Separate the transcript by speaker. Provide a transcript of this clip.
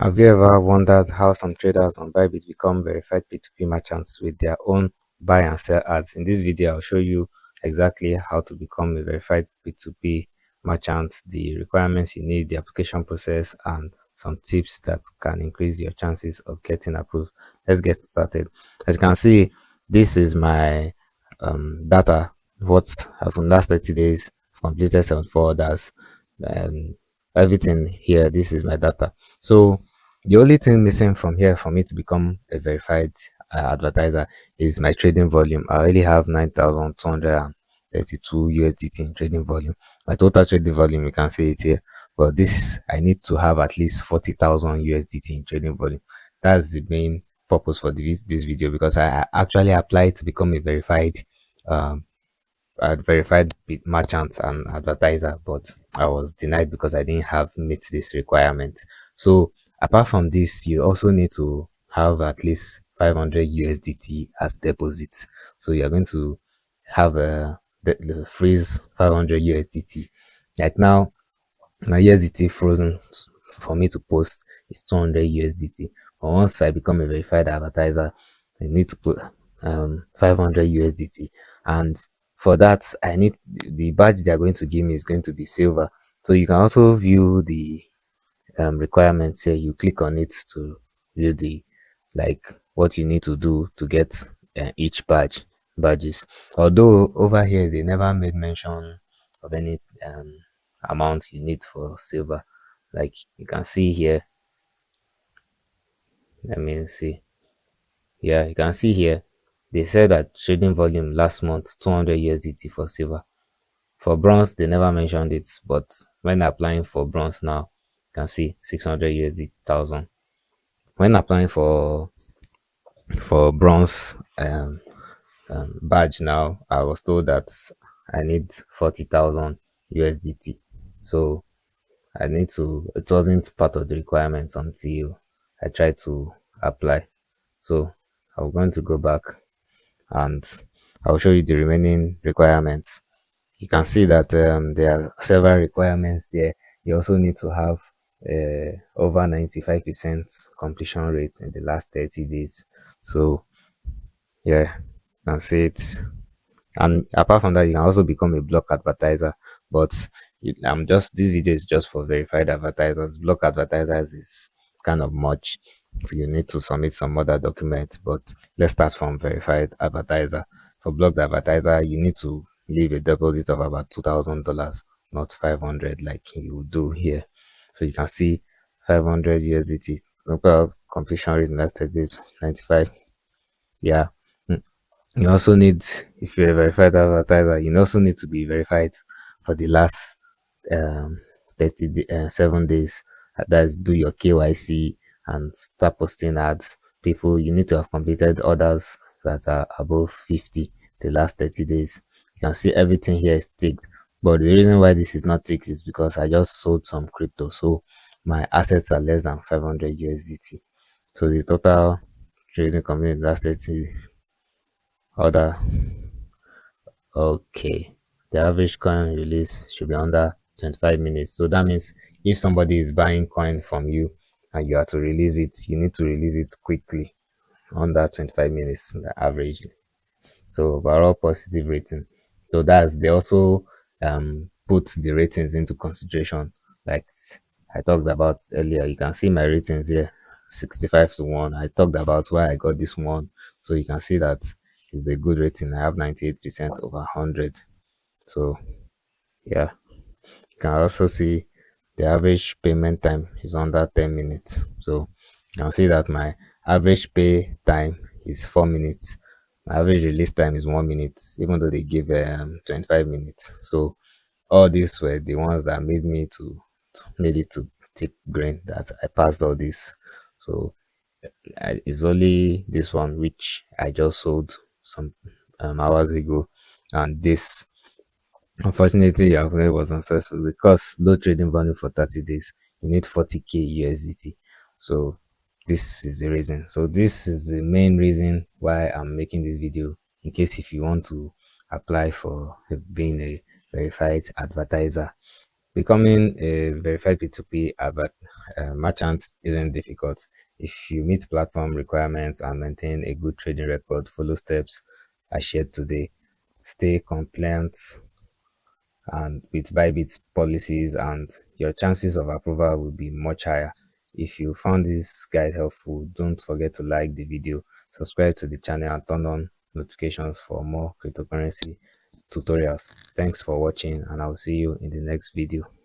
Speaker 1: Have you ever wondered how some traders on Bybit become verified P2P merchants with their own buy and sell ads? In this video, I'll show you exactly how to become a verified P2P merchant, the requirements you need, the application process, and some tips that can increase your chances of getting approved. Let's get started. As you can see, this is my data. What I've from last 30 days, I've completed 74 orders. Um, Everything here, this is my data. So the only thing missing from here for me to become a verified advertiser is my trading volume. I already have 9,232 USDT in trading volume. My total trading volume, you can see it here. But this, I need to have at least 40,000 USDT in trading volume. That's the main purpose for this video, because I actually applied to become a um, verified merchant and advertiser, but I was denied because I didn't have meet this requirement. So apart from this, you also need to have at least 500 USDT as deposits. So you're going to have the freeze 500 USDT. Right now, my USDT frozen for me to post is 200 USDT. But once I become a verified advertiser, I need to put 500 USDT. And for that, I need the badge they are going to give me is going to be silver. So you can also view the requirements here. You click on it to view the what you need to do to get each badges. Although over here they never made mention of any amount you need for silver. Like you can see here, let me see. Yeah, you can see here. They said that trading volume last month 200 USDT for silver. For bronze, they never mentioned it, but when applying for bronze now, you can see 600 USD thousand. When applying for bronze badge now, I was told that I need 40,000 USDT. So I need to, it wasn't part of the requirements until I tried to apply. So I'm going to go back and I'll show you the remaining requirements. You can see that there are several requirements there. You also need to have over 95% completion rate in the last 30 days. So yeah, you can see it. And apart from that, you can also become a block advertiser. But I'm just, this video is just for verified advertisers. Block advertisers is kind of much. You need to submit some other documents, but let's start from verified advertiser. For blocked advertiser, you need to leave a deposit of about $2,000, not 500 like you would do here. So you can see 500 USDT. Local completion rate in last 30 days 95. Yeah. You also need, if you're a verified advertiser, you also need to be verified for the last um 7 days. That's do your KYC and start posting ads. People, you need to have completed orders that are above 50 the last 30 days. You can see everything here is ticked. But the reason why this is not ticked is because I just sold some crypto. So my assets are less than 500 USDT. So the total trading company in the last 30 order. Okay, the average coin release should be under 25 minutes. So that means if somebody is buying coin from you and you are to release it, you need to release it quickly, under 25 minutes averagely. So overall positive rating. So that's, they also put the ratings into consideration. Like I talked about earlier, you can see my ratings here, 65 to 1. I talked about why I got this one. So you can see that it's a good rating. I have 98% over 100. So yeah, you can also see the average payment time is under 10 minutes. So you can see that my average pay time is 4 minutes. My average release time is 1 minute, even though they give 25 minutes. So all these were the ones that made me to made it to take grain that I passed all this. So it's only this one which I just sold some hours ago, and this, unfortunately, your company was unsuccessful because low trading value for 30 days, you need 40k USDT. So this is the reason. So this is the main reason why I'm making this video. In case if you want to apply for being a verified advertiser, becoming a verified P2P Merchant isn't difficult. If you meet platform requirements and maintain a good trading record, follow steps I shared today, stay compliant and with Bybit's policies, and your chances of approval will be much higher. If you found this guide helpful, don't forget to like the video, subscribe to the channel, and turn on notifications for more cryptocurrency tutorials. Thanks for watching, and I'll see you in the next video.